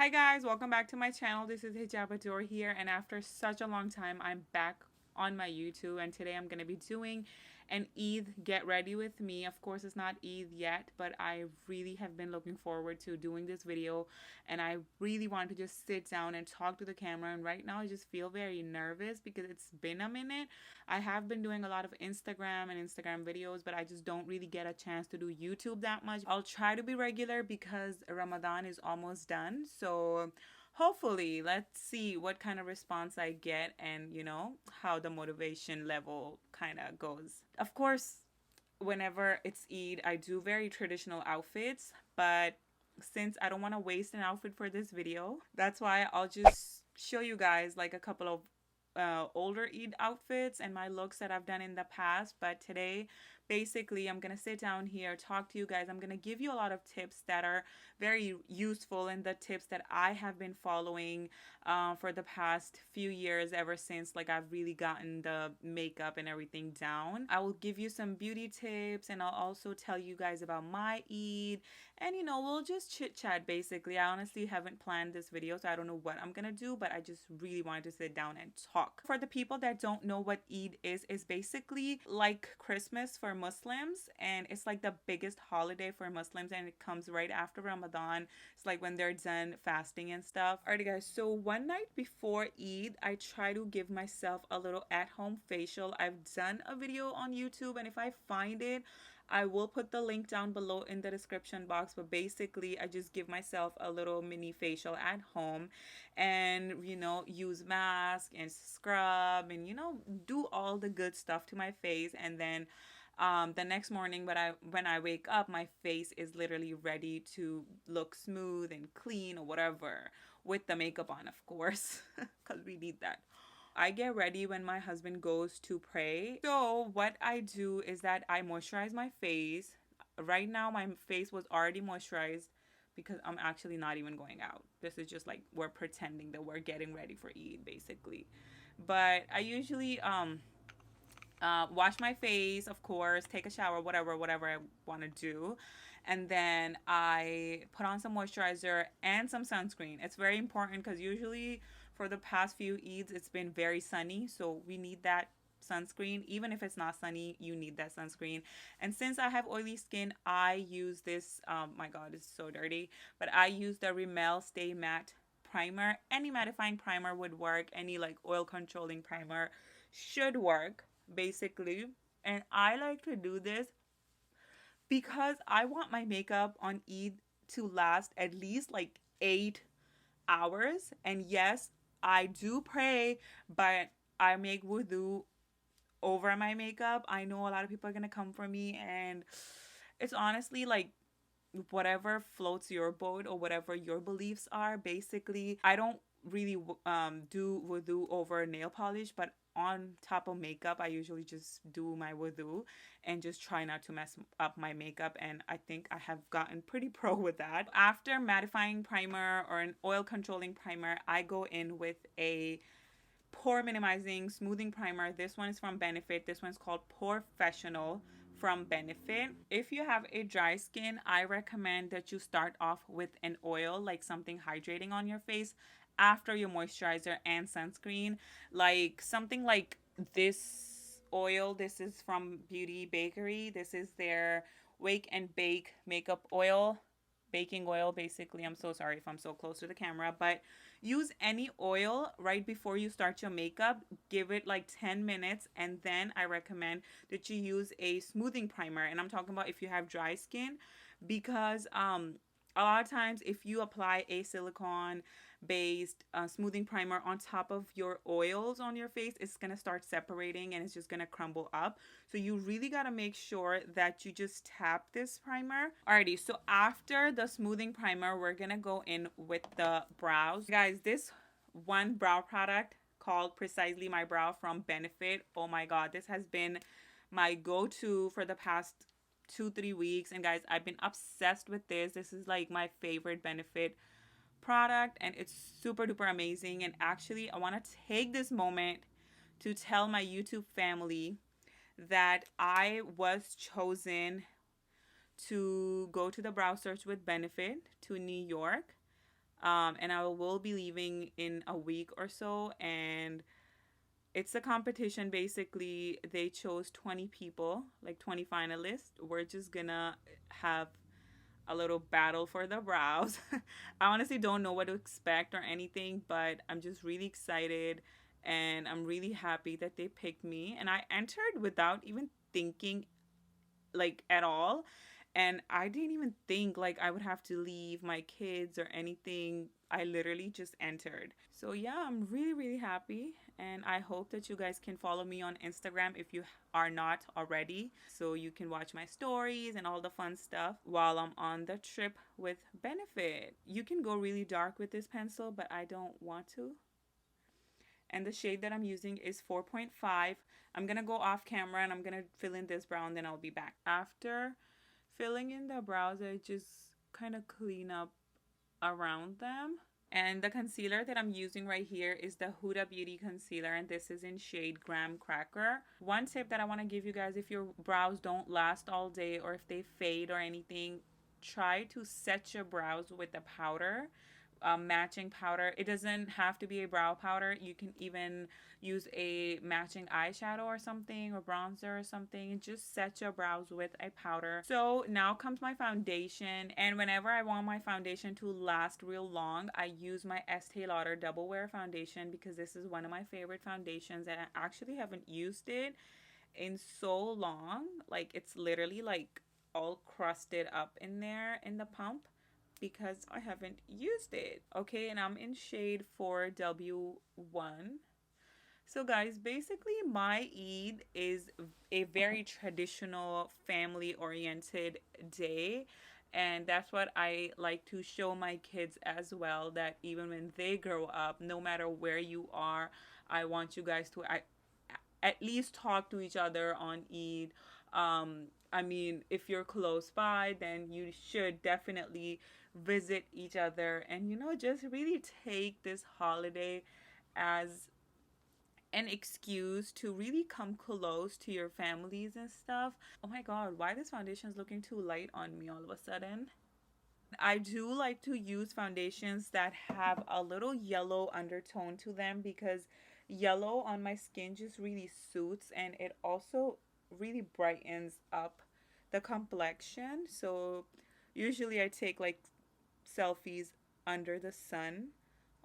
Hi guys, welcome back to my channel. This is hijabadore here, and after such a long time I'm back on my YouTube, and today I'm going to be doing an Eid get ready with me. Of course it's not Eid yet, but I really have been looking forward to doing this video, and I really want to just sit down and talk to the camera. And right now I just feel very nervous because it's been a minute. I have been doing a lot of Instagram and Instagram videos, but I just don't really get a chance to do YouTube that much. I'll try to be regular because Ramadan is almost done. So hopefully, let's see what kind of response I get and, how the motivation level kind of goes. Of course, whenever it's Eid, I do very traditional outfits, but since I don't want to waste an outfit for this video, that's why I'll just show you guys like a couple of older Eid outfits and my looks that I've done in the past. But today, basically, I'm gonna sit down here, talk to you guys. I'm gonna give you a lot of tips that are very useful, and the tips that I have been following for the past few years, ever since like I've really gotten the makeup and everything down. I will give you some beauty tips, and I'll also tell you guys about my Eid, and we'll just chit chat basically. I honestly haven't planned this video, so I don't know what I'm gonna do, but I just really wanted to sit down and talk. For the people that don't know what Eid is basically like Christmas for Muslims, and it's like the biggest holiday for Muslims, and it comes right after Ramadan. It's like when they're done fasting and stuff. Alrighty guys, so one night before Eid, I try to give myself a little at-home facial. I've done a video on YouTube, and if I find it, I will put the link down below in the description box. But basically, I just give myself a little mini facial at home, and use mask and scrub, and do all the good stuff to my face. And then the next morning, when I wake up, my face is literally ready to look smooth and clean or whatever, with the makeup on, of course, because we need that. I get ready when my husband goes to pray. So what I do is that I moisturize my face. Right now my face was already moisturized because I'm actually not even going out. This is just like we're pretending that we're getting ready for Eid basically. But I usually wash my face, of course, take a shower, whatever I want to do. And then I put on some moisturizer and some sunscreen. It's very important because usually for the past few Eids, it's been very sunny. So we need that sunscreen. Even if it's not sunny, you need that sunscreen. And since I have oily skin, I use this, my God, it's so dirty. But I use the Rimmel Stay Matte Primer. Any mattifying primer would work. Any like oil controlling primer should work basically. And I like to do this because I want my makeup on Eid to last at least like 8 hours. And yes, I do pray, but I make wudu over my makeup. I know a lot of people are gonna come for me, and it's honestly like whatever floats your boat or whatever your beliefs are. Basically, I don't really do wudu over nail polish, but on top of makeup, I usually just do my wudu and just try not to mess up my makeup. And I think I have gotten pretty pro with that. After mattifying primer or an oil controlling primer, I go in with a pore minimizing smoothing primer. This one is from Benefit. This one's called Pore Fessional from Benefit. If you have a dry skin, I recommend that you start off with an oil, like something hydrating on your face, after your moisturizer and sunscreen. Like something like this oil. This is from Beauty Bakery. This is their Wake and Bake makeup oil, baking oil basically. I'm so sorry if I'm so close to the camera, but use any oil right before you start your makeup. Give it like 10 minutes, and then I recommend that you use a smoothing primer. And I'm talking about if you have dry skin, because a lot of times if you apply a silicone based smoothing primer on top of your oils on your face, it's gonna start separating and it's just gonna crumble up. So you really gotta make sure that you just tap this primer. Alrighty, so after the smoothing primer, we're gonna go in with the brows. Guys, this one brow product called Precisely My Brow from Benefit, oh my God, this has been my go-to for the past 2-3 weeks. And guys, I've been obsessed with this. This is like my favorite Benefit product, and it's super duper amazing. And actually, I want to take this moment to tell my YouTube family that I was chosen to go to the brow search with Benefit to New York And I will be leaving in a week or so. And it's a competition. Basically, they chose 20 people, like 20 finalists. We're just gonna have a little battle for the brows. I honestly don't know what to expect or anything, but I'm just really excited and I'm really happy that they picked me. And I entered without even thinking, like, at all. And I didn't even think like I would have to leave my kids or anything. I literally just entered. So yeah, I'm really really happy, and I hope that you guys can follow me on Instagram if you are not already, so you can watch my stories and all the fun stuff while I'm on the trip with Benefit. You can go really dark with this pencil, but I don't want to. And the shade that I'm using is 4.5. I'm gonna go off camera and I'm gonna fill in this brow and then I'll be back. After filling in the brows, I just kind of clean up around them. And the concealer that I'm using right here is the Huda Beauty Concealer, and this is in shade Graham Cracker. One tip that I want to give you guys, if your brows don't last all day or if they fade or anything, try to set your brows with a powder, matching powder. It doesn't have to be a brow powder. You can even use a matching eyeshadow or something, or bronzer or something. Just set your brows with a powder. So now comes my foundation, and whenever I want my foundation to last real long, I use my Estee Lauder Double Wear Foundation, because this is one of my favorite foundations and I actually haven't used it in so long. Like, it's literally like all crusted up in there in the pump because I haven't used it. Okay, and I'm in shade 4W1. So guys, basically my Eid is a very traditional family oriented day, and that's what I like to show my kids as well, that even when they grow up, no matter where you are, I want you guys to at least talk to each other on Eid. I mean, if you're close by, then you should definitely visit each other and, just really take this holiday as an excuse to really come close to your families and stuff. Oh my god, why this foundation is looking too light on me all of a sudden? I do like to use foundations that have a little yellow undertone to them, because yellow on my skin just really suits, and it also really brightens up the complexion. So usually I take like selfies under the sun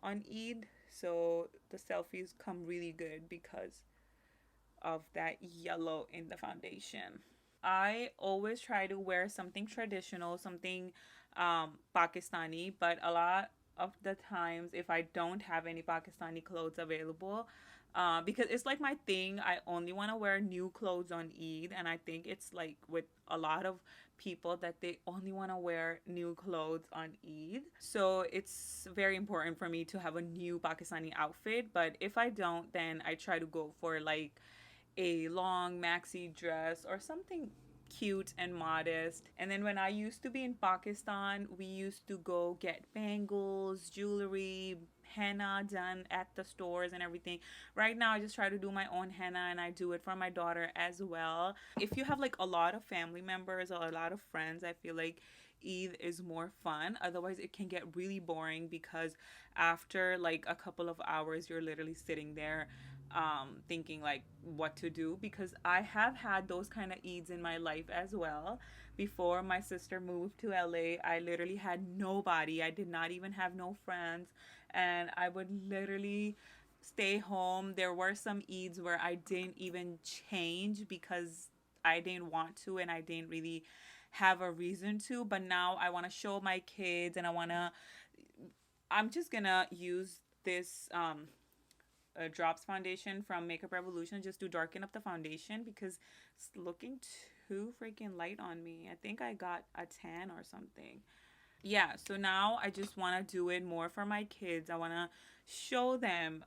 on Eid, so the selfies come really good because of that yellow in the foundation. I always try to wear something traditional, something Pakistani, but a lot of the times, if I don't have any Pakistani clothes available, because it's like my thing, I only want to wear new clothes on Eid, and I think it's like with a lot of people that they only want to wear new clothes on Eid. So it's very important for me to have a new Pakistani outfit, but if I don't, then I try to go for like a long maxi dress or something cute and modest. And then when I used to be in Pakistan, we used to go get bangles, jewelry, henna done at the stores and everything. Right now I just try to do my own henna, and I do it for my daughter as well. If you have like a lot of family members or a lot of friends, I feel like Eid is more fun. Otherwise it can get really boring, because after like a couple of hours you're literally sitting there thinking like what to do, because I have had those kind of Eids in my life as well. Before my sister moved to LA, I literally had nobody. I did not even have no friends, and I would literally stay home. There were some Eids where I didn't even change because I didn't want to and I didn't really have a reason to, but now I want to show my kids, and I'm just gonna use this drops foundation from Makeup Revolution just to darken up the foundation, because it's looking too freaking light on me. I think I got a tan or something. Yeah, so now I just want to do it more for my kids. I want to show them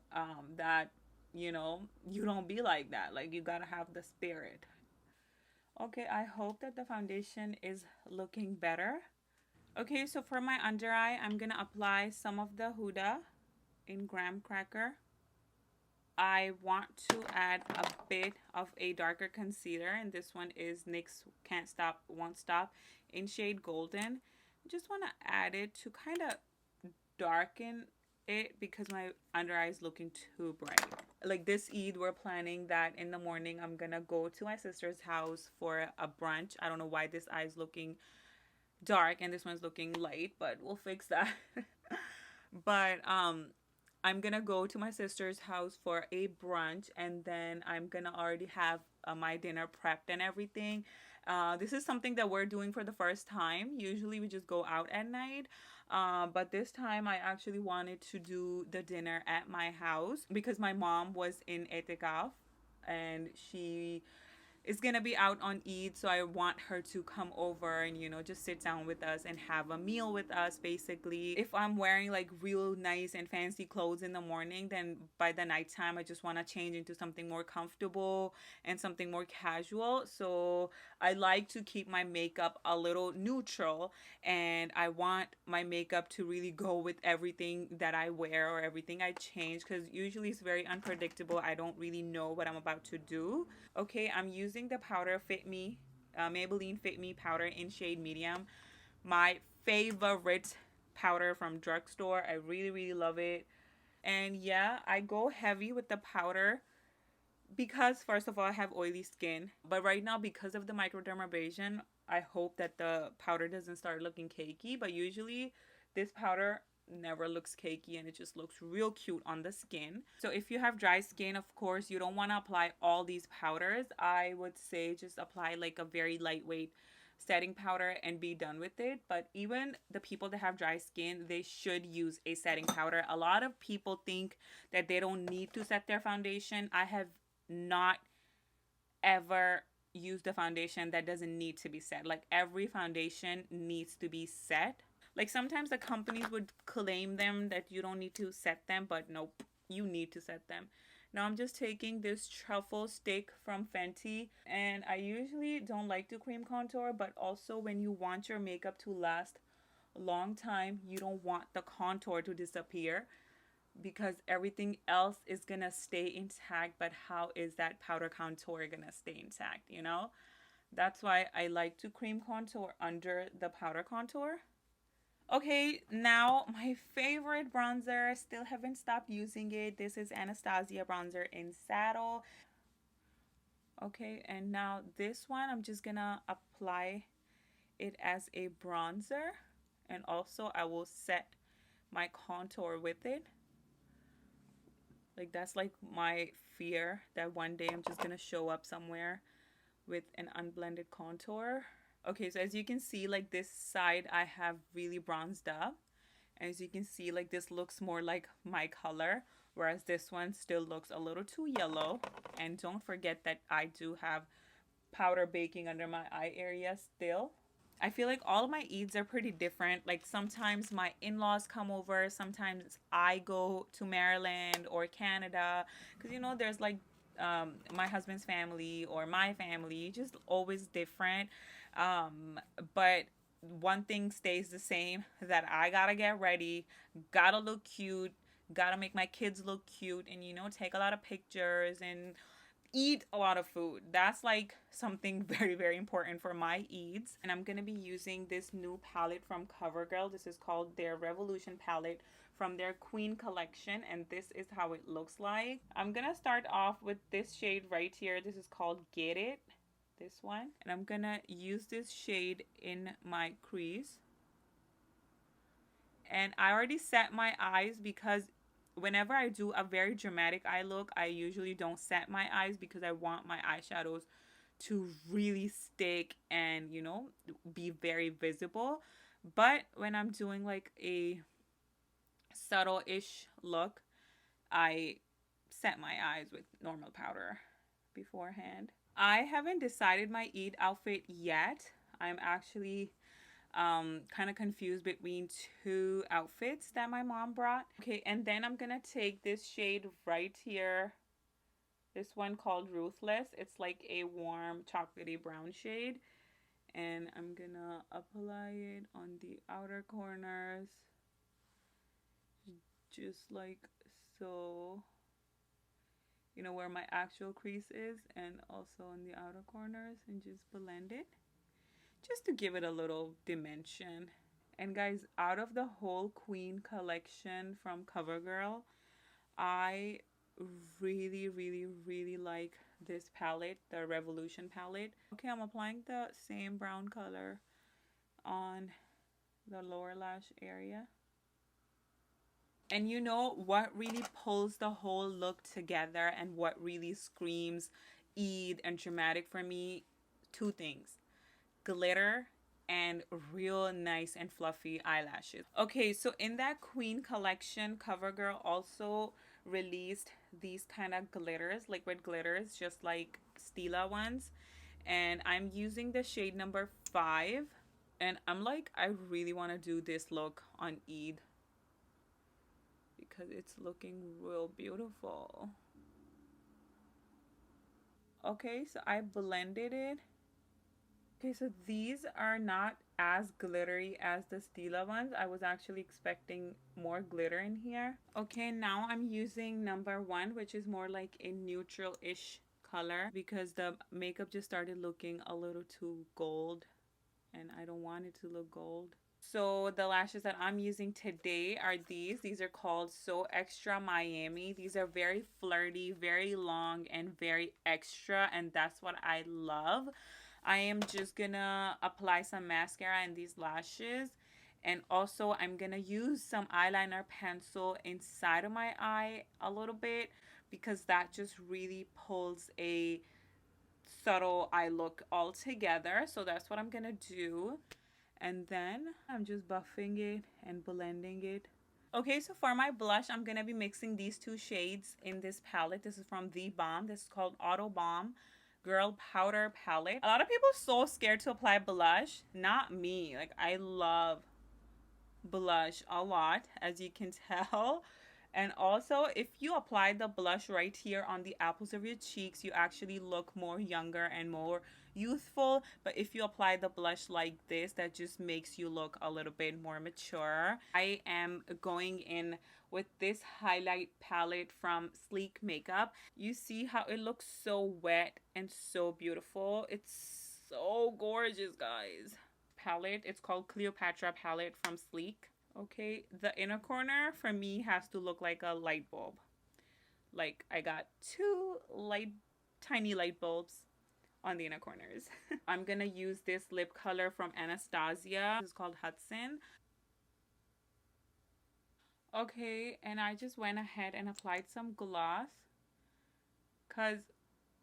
that, you don't be like that. Like, you gotta have the spirit. Okay, I hope that the foundation is looking better. Okay, so for my under eye, I'm gonna apply some of the Huda in Graham Cracker. I want to add a bit of a darker concealer, and this one is NYX Can't Stop Won't Stop in shade Golden. Just want to add it to kind of darken it because my under eye is looking too bright. Like this Eid, we're planning that in the morning I'm gonna go to my sister's house for a brunch. I don't know why this eye is looking dark and this one's looking light, but we'll fix that. But I'm gonna go to my sister's house for a brunch, and then I'm gonna already have my dinner prepped and everything. This is something that we're doing for the first time. Usually we just go out at night. But this time I actually wanted to do the dinner at my house because my mom was in etikaf and she is gonna be out on Eid, so I want her to come over and, you know, just sit down with us and have a meal with us. Basically, if I'm wearing like real nice and fancy clothes in the morning, then by the nighttime I just want to change into something more comfortable and something more casual. So I like to keep my makeup a little neutral, and I want my makeup to really go with everything that I wear or everything I change, because usually it's very unpredictable. I don't really know what I'm about to do. Okay, I'm using the powder Fit Me, Maybelline Fit Me powder in shade medium. My favorite powder from drugstore. I really, really love it. And yeah, I go heavy with the powder because first of all, I have oily skin. But right now, because of the microdermabrasion, I hope that the powder doesn't start looking cakey. But usually this powder never looks cakey and it just looks real cute on the skin. So if you have dry skin, of course, you don't want to apply all these powders. I would say just apply like a very lightweight setting powder and be done with it. But even the people that have dry skin, they should use a setting powder. A lot of people think that they don't need to set their foundation. I have not ever used a foundation that doesn't need to be set. Like every foundation needs to be set. Like sometimes the companies would claim them that you don't need to set them, but nope, you need to set them. Now I'm just taking this truffle stick from Fenty, and I usually don't like to cream contour, but also when you want your makeup to last a long time, you don't want the contour to disappear because everything else is gonna stay intact. But how is that powder contour gonna stay intact, you know? That's why I like to cream contour under the powder contour. Okay, now my favorite bronzer. I still haven't stopped using it. This is Anastasia bronzer in Saddle. Okay, and now this one, I'm just gonna apply it as a bronzer. And also I will set my contour with it. Like that's like my fear that one day I'm just gonna show up somewhere with an unblended contour. Okay, so as you can see, like this side I have really bronzed up. As you can see, like this looks more like my color, whereas this one still looks a little too yellow. And don't forget that I do have powder baking under my eye area still. I feel like all of my Eids are pretty different. Like sometimes my in-laws come over, sometimes I go to Maryland or Canada, because you know there's like my husband's family or my family, just always different. But one thing stays the same, that I gotta get ready, gotta look cute, gotta make my kids look cute, and you know, take a lot of pictures and eat a lot of food. That's like something very, very important for my Eids. And I'm gonna be using this new palette from Covergirl. This is called their Revolution palette from their Queen collection, and this is how it looks like. I'm gonna start off with this shade right here. This is called Get It, this one, and I'm gonna use this shade in my crease. And I already set my eyes because whenever I do a very dramatic eye look, I usually don't set my eyes because I want my eyeshadows to really stick and, you know, be very visible. But when I'm doing like a subtle-ish look, I set my eyes with normal powder beforehand. I haven't decided my Eid outfit yet. I'm actually kind of confused between two outfits that my mom brought. Okay, and then I'm gonna take this shade right here, this one called Ruthless. It's like a warm chocolatey brown shade, and I'm gonna apply it on the outer corners just like so, you know, where my actual crease is, and also on the outer corners, and just blend it just to give it a little dimension. And guys, out of the whole Queen collection from Covergirl, I really like this palette, the Revolution palette. Okay, I'm applying the same brown color on the lower lash area. And you know what really pulls the whole look together and what really screams Eid and dramatic for me? Two things: glitter and real nice and fluffy eyelashes. Okay, so in that Queen collection, Covergirl also released these kind of glitters, liquid glitters, just like Stila ones. And I'm using the shade number 5. And I'm like, I really want to do this look on Eid because it's looking real beautiful. Okay, so I blended it. Okay, so these are not as glittery as the Stila ones. I was actually expecting more glitter in here. Okay, now I'm using number 1, which is more like a neutral-ish color because the makeup just started looking a little too gold and I don't want it to look gold. So the lashes that I'm using today are these. These are called So Extra Miami. These are very flirty, very long, and very extra, and that's what I love. I am just gonna apply some mascara in these lashes, and also I'm gonna use some eyeliner pencil inside of my eye a little bit because that just really pulls a subtle eye look all together. So that's what I'm gonna do. And then I'm just buffing it and blending it. Okay, so for my blush, I'm going to be mixing these 2 shades in this palette. This is from the Balm. This is called Auto Balm Girl Powder Palette. A lot of people are so scared to apply blush. Not me. Like, I love blush a lot, as you can tell. And also, if you apply the blush right here on the apples of your cheeks, you actually look more younger and more youthful. But if you apply the blush like this, that just makes you look a little bit more mature. I am going in with this highlight palette from Sleek Makeup. You see how it looks so wet and so beautiful. It's so gorgeous, guys. Palette, it's called Cleopatra palette from Sleek. Okay, the inner corner for me has to look like a light bulb. Like I got 2 tiny light bulbs on the inner corners. I'm gonna use this lip color from Anastasia. This is called Hudson. Okay, and I just went ahead and applied some gloss because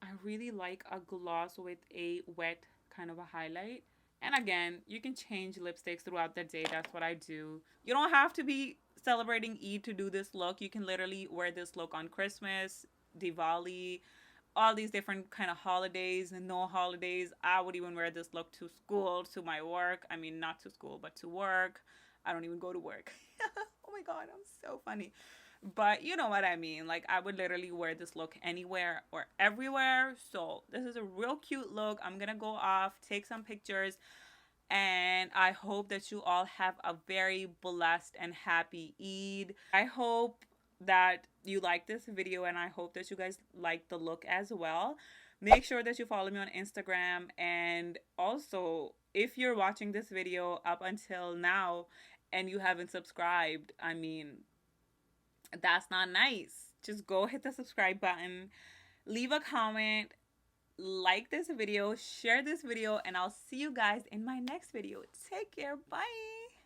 I really like a gloss with a wet kind of a highlight. And again, you can change lipsticks throughout the day. That's what I do. You don't have to be celebrating Eid to do this look. You can literally wear this look on Christmas, Diwali, all these different kind of holidays and no holidays. I would even wear this look to school, to my work. I mean, not to school, but to work. I don't even go to work. Oh my God, I'm so funny. But you know what I mean. Like, I would literally wear this look anywhere or everywhere. So this is a real cute look. I'm gonna go off, take some pictures, and I hope that you all have a very blessed and happy Eid. I hope that you like this video, and I hope that you guys like the look as well. Make sure that you follow me on Instagram, and also if you're watching this video up until now and you haven't subscribed, I mean, that's not nice. Just go hit the subscribe button, leave a comment, like this video, share this video, and I'll see you guys in my next video. Take care. Bye.